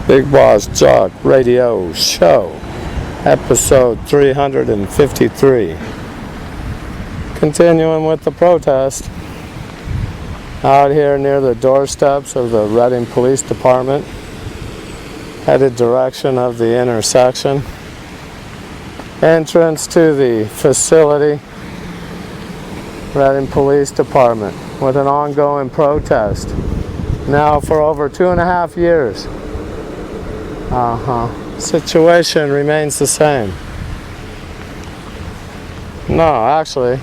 Big Boss Jock Radio Show, episode 353. Continuing with the protest out here near the doorsteps of the Reading Police Department, headed direction of the intersection. Entrance to the facility, Reading Police Department, with an ongoing protest now for over 2.5 years. Situation remains the same. No, actually,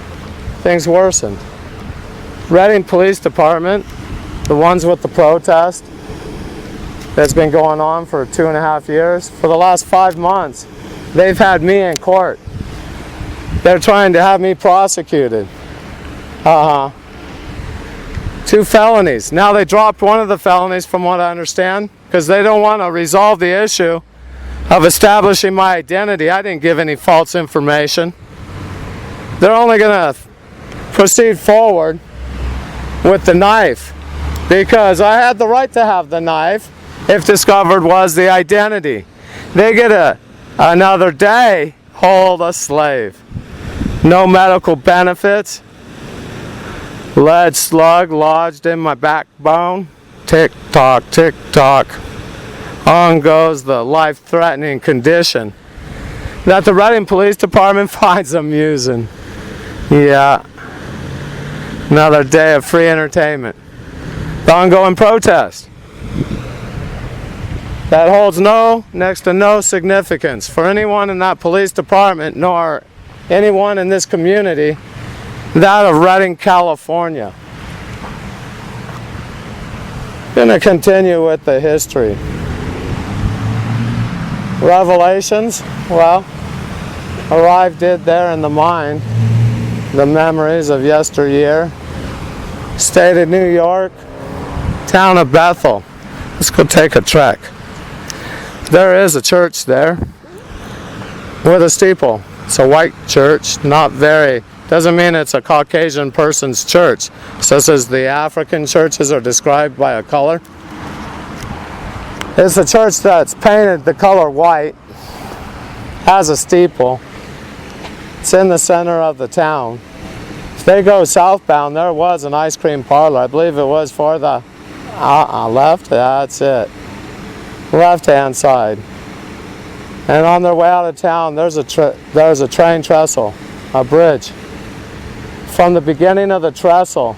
things worsened. Reading Police Department, the ones with the protest that's been going on for 2.5 years, for the last 5 months, they've had me in court. They're trying to have me prosecuted. 2 felonies. Now they dropped one of the felonies from what I understand, because they don't want to resolve the issue of establishing my identity. I didn't give any false information. They're only going to proceed forward with the knife, because I had the right to have the knife if discovered was the identity. They get another day, hold a slave. No medical benefits. Lead slug lodged in my backbone. Tick tock, tick tock. On goes the life-threatening condition that the Reading Police Department finds amusing. Yeah. Another day of free entertainment. The ongoing protest that holds next to no significance for anyone in that police department, nor anyone in this community, that of Redding, California. Going to continue with the history. Revelations, well, arrived there in the mind, the memories of yesteryear. State of New York, town of Bethel. Let's go take a trek. There is a church there with a steeple. It's a white church, doesn't mean it's a Caucasian person's church. Just as the African churches are described by a color. It's a church that's painted the color white, has a steeple. It's in the center of the town. If they go southbound, there was an ice cream parlor. I believe it was for the left. That's it. Left-hand side. And on their way out of town, there's a train trestle, a bridge. From the beginning of the trestle,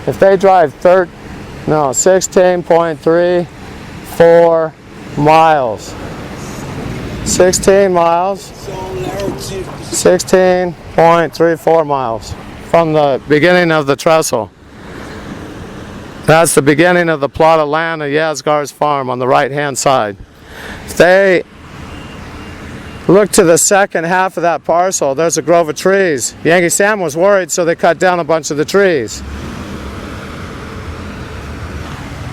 if they drive 16.34 miles. 16 miles. 16.34 miles from the beginning of the trestle. That's the beginning of the plot of land of Yasgar's farm on the right-hand side. If they look to the second half of that parcel, there's a grove of trees. Yankee Sam was worried, so they cut down a bunch of the trees.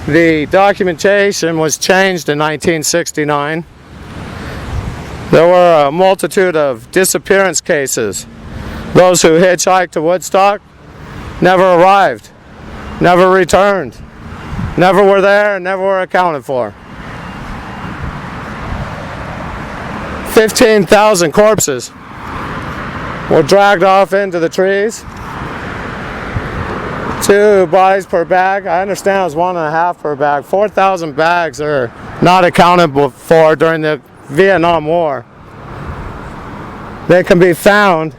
The documentation was changed in 1969. There were a multitude of disappearance cases. Those who hitchhiked to Woodstock never arrived, never returned, never were there, never were accounted for. 15,000 corpses were dragged off into the trees. 2 bodies per bag. I understand it was 1.5 per bag. 4,000 bags are not accounted for during the Vietnam War. They can be found,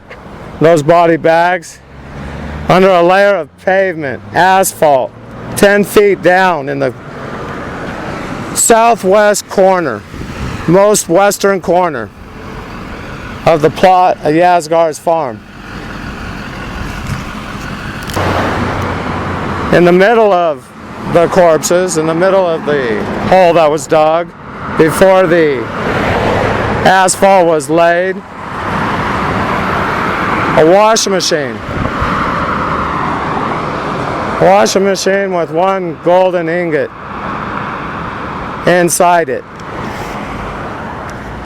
those body bags, under a layer of pavement, asphalt, 10 feet down in the southwest corner, most western corner of the plot of Yasgar's farm. In the middle of the corpses, in the middle of the hole that was dug, before the asphalt was laid, a washing machine. A washing machine with 1 golden ingot inside it.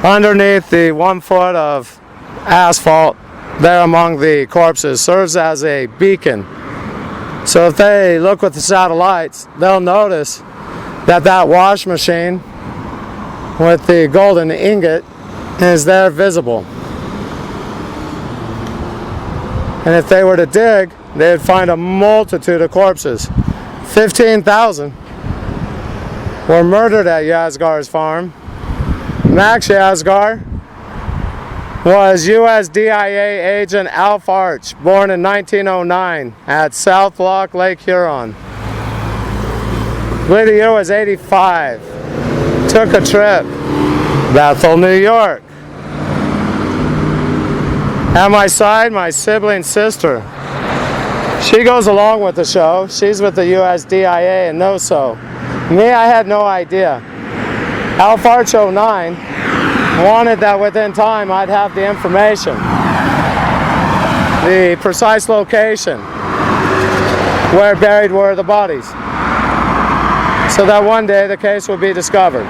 Underneath the 1 foot of asphalt there among the corpses serves as a beacon. So if they look with the satellites, they'll notice that wash machine with the golden ingot is there visible. And if they were to dig, they would find a multitude of corpses. 15,000 were murdered at Yasgar's farm. Max Yasgar was USDIA agent Alf Arch, born in 1909 at South Loch, Lake Huron. I believe the year was 85. Took a trip, Bethel, New York. At my side, my sibling sister. She goes along with the show. She's with the USDIA and knows so. Me, I had no idea. Alf Arch 09 wanted that within time I'd have the information, the precise location where buried were the bodies, so that one day the case would be discovered.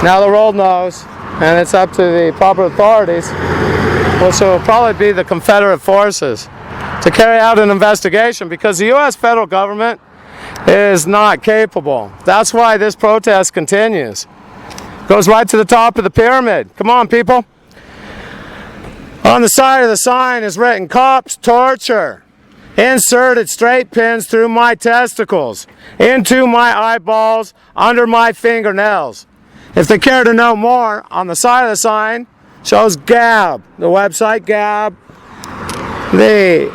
Now the world knows, and it's up to the proper authorities, which will probably be the Confederate forces, to carry out an investigation, because the U.S. federal government is not capable. That's why this protest continues. Goes right to the top of the pyramid. Come on, people. On the side of the sign is written, "Cops torture. Inserted straight pins through my testicles, into my eyeballs, under my fingernails." If they care to know more, on the side of the sign shows Gab, the website Gab, the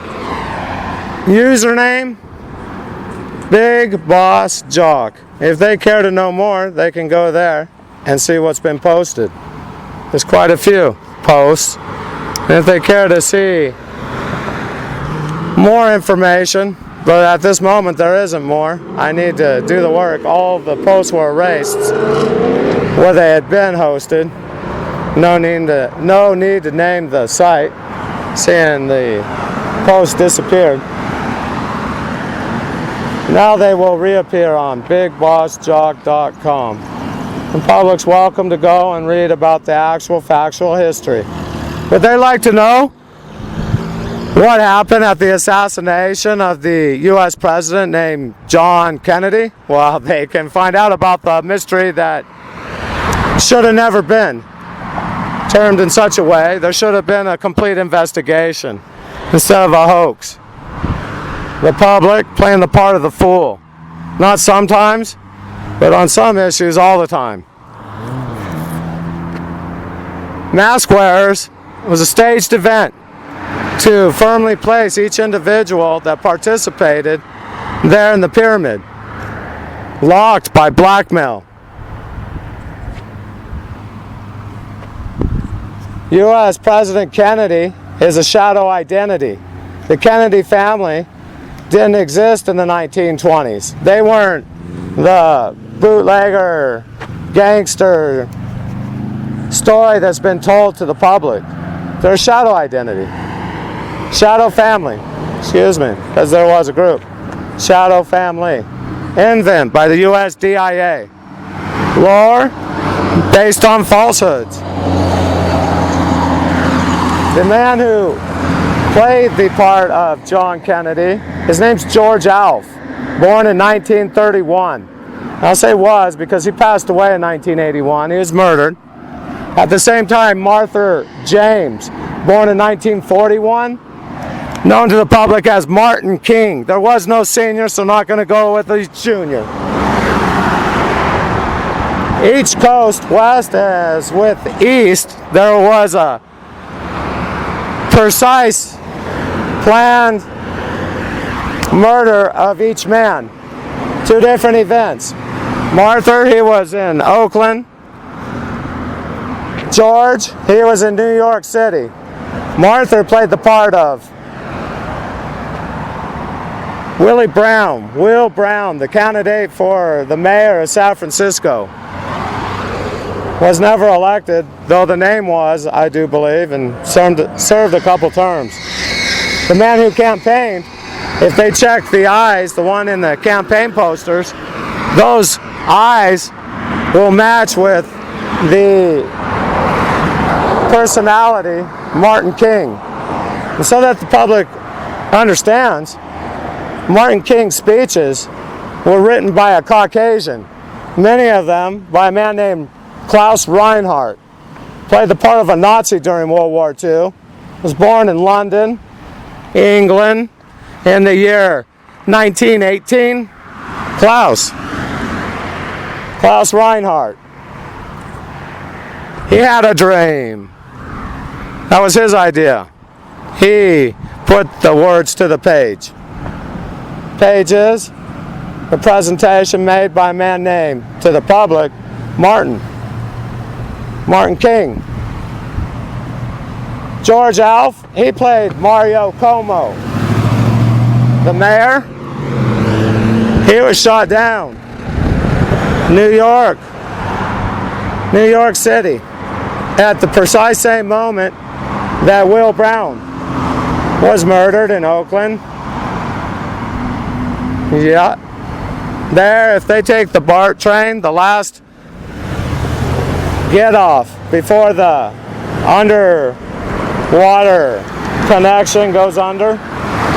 username, Big Boss Jock. If they care to know more, they can go there and see what's been posted. There's quite a few posts. And if they care to see more information, but at this moment there isn't more, I need to do the work. All of the posts were erased where they had been hosted. No need to name the site, seeing the post disappeared. Now they will reappear on BigBossJock.com. The public's welcome to go and read about the actual factual history. Would they like to know what happened at the assassination of the U.S. president named John Kennedy? Well, they can find out about the mystery that should have never been termed in such a way. There should have been a complete investigation instead of a hoax. The public playing the part of the fool. Not sometimes, but on some issues all the time. Mask wearers was a staged event to firmly place each individual that participated there in the pyramid, locked by blackmail. U.S. President Kennedy is a shadow identity. The Kennedy family didn't exist in the 1920s. They weren't the bootlegger, gangster story that's been told to the public. They're a shadow identity. Shadow family, excuse me, because there was a group. Shadow family. Invent by the USDIA. Lore based on falsehoods. The man who played the part of John Kennedy, his name's George Alf, born in 1931. I'll say was because he passed away in 1981. He was murdered. At the same time, Martha James, born in 1941, known to the public as Martin King. There was no senior, so not going to go with the junior. Each coast, west as with east, there was a precise, planned murder of each man. Two different events. Martha, he was in Oakland. George, he was in New York City. Martha played the part of Will Brown, the candidate for the mayor of San Francisco. Was never elected, though the name was, I do believe, and served a couple terms. The man who campaigned, if they check the eyes, the one in the campaign posters, those eyes will match with the personality, Martin King. And so that the public understands, Martin King's speeches were written by a Caucasian, many of them by a man named Klaus Reinhardt. Played the part of a Nazi during World War II. Was born in London, England, in the year 1918. Klaus Reinhardt. He had a dream. That was his idea. He put the words to the page. Page is the presentation made by a man named to the public, Martin King. George Alf, he played Mario Como. The mayor, he was shot down. New York City, at the precise same moment that Will Brown was murdered in Oakland. Yeah. There, if they take the BART train, the last get off before the underwater connection goes under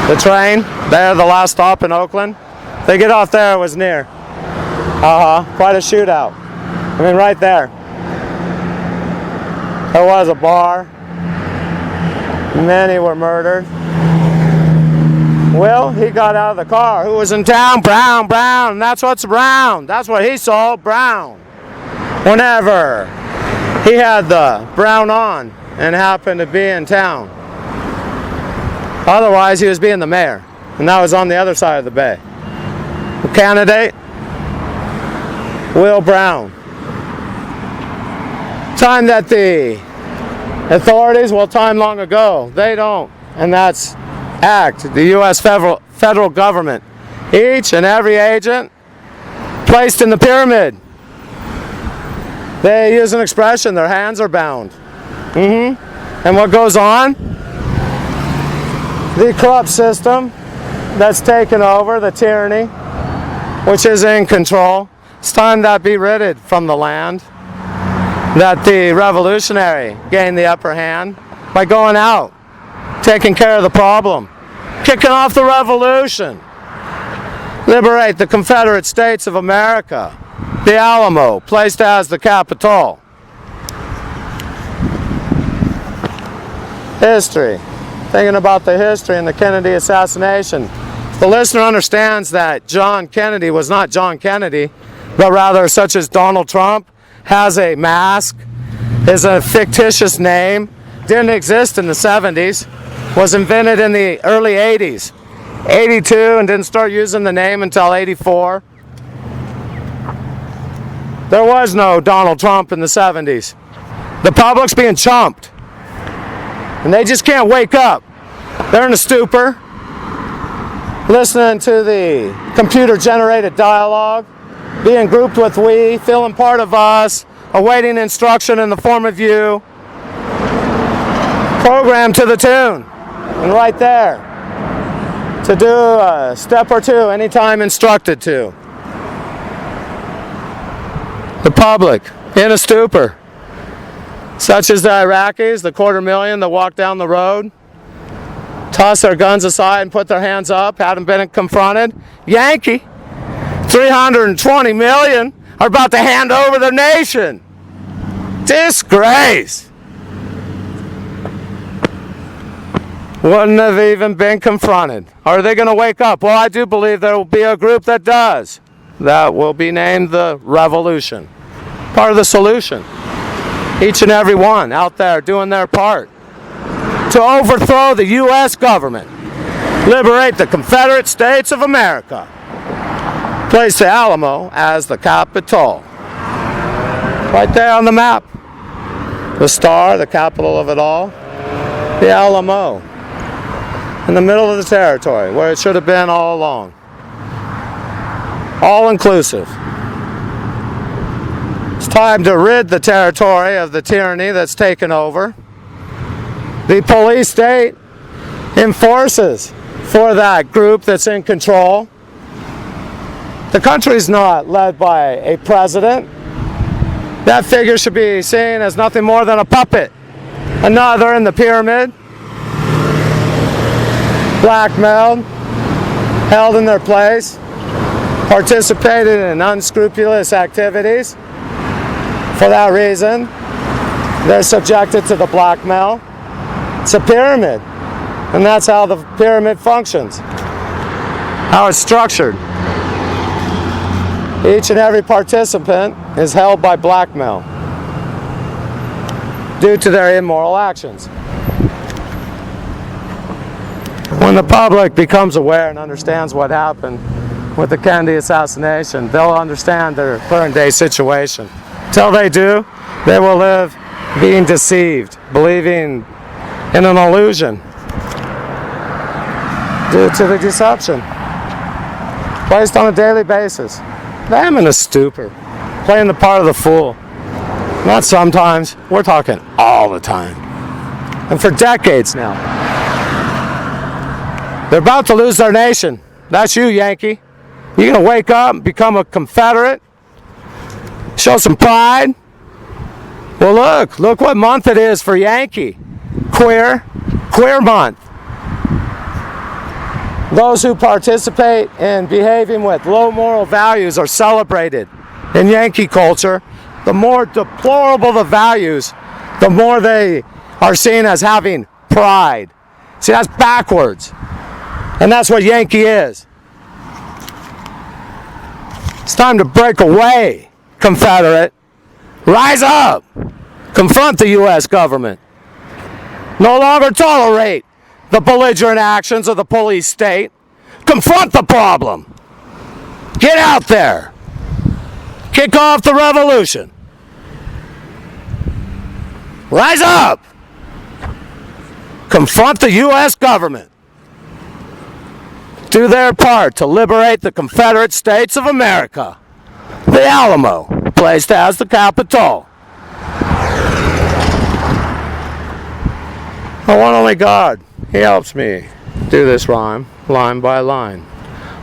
the train, there, the last stop in Oakland. They get off there, it was near. Quite a shootout. I mean, right there. There was a bar. Many were murdered. Well, he got out of the car. Who was in town? Brown. And that's what's brown. That's what he saw, brown. Whenever he had the brown on and happened to be in town. Otherwise, he was being the mayor. And that was on the other side of the bay. The candidate, Will Brown. Time that the authorities, time long ago, they don't. And that's act, the U.S. federal government. Each and every agent placed in the pyramid. They use an expression, their hands are bound. And what goes on? The corrupt system that's taken over, the tyranny, which is in control. It's time that be ridded from the land. That the revolutionary gain the upper hand by going out, taking care of the problem, kicking off the revolution, liberate the Confederate States of America, the Alamo, placed as the Capitol. History. Thinking about the history and the Kennedy assassination. The listener understands that John Kennedy was not John Kennedy, but rather such as Donald Trump, has a mask, is a fictitious name, didn't exist in the 70s, was invented in the early 80s, 82, and didn't start using the name until 84. There was no Donald Trump in the 70s. The public's being chumped, and they just can't wake up. They're in a stupor, listening to the computer-generated dialogue, being grouped with we, feeling part of us, awaiting instruction in the form of you, programmed to the tune, and right there, to do a step or two anytime instructed to. The public in a stupor, such as the Iraqis, the 250,000 that walked down the road, toss their guns aside and put their hands up, hadn't been confronted. Yankee, 320 million are about to hand over their nation. Disgrace. Wouldn't have even been confronted. Are they going to wake up? Well, I do believe there will be a group that does. That will be named the Revolution. Part of the solution. Each and every one out there doing their part to overthrow the U.S. government, liberate the Confederate States of America, place the Alamo as the Capitol. Right there on the map. The star, the capital of it all, the Alamo, in the middle of the territory, where it should have been all along. All inclusive. It's time to rid the territory of the tyranny that's taken over. The police state enforces for that group that's in control. The country's not led by a president. That figure should be seen as nothing more than a puppet. Another in the pyramid. Blackmailed, held in their place, participated in unscrupulous activities, For that reason, they're subjected to the blackmail. It's a pyramid. And that's how the pyramid functions. How it's structured. Each and every participant is held by blackmail due to their immoral actions. When the public becomes aware and understands what happened with the Kennedy assassination, they'll understand their current day situation. Till they do, they will live being deceived, believing in an illusion due to the deception placed on a daily basis. Them in a stupor, playing the part of the fool. Not sometimes, we're talking all the time. And for decades now. They're about to lose their nation. That's you, Yankee. You're going to wake up and become a Confederate? Show some pride? Well, look what month it is for Yankee. Queer month. Those who participate in behaving with low moral values are celebrated in Yankee culture. The more deplorable the values, the more they are seen as having pride. See, that's backwards. And that's what Yankee is. It's time to break away, Confederate. Rise up. Confront the U.S. government. No longer tolerate the belligerent actions of the police state. Confront the problem. Get out there. Kick off the revolution. Rise up. Confront the U.S. government. Do their part to liberate the Confederate States of America. The Alamo, placed as the capital. The one only God, He helps me do this rhyme, line by line.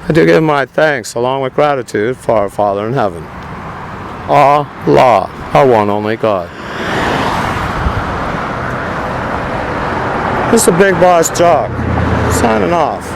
I do give my thanks along with gratitude for our Father in heaven. Allah, our one only God. This is the Big Boss Jock, signing off.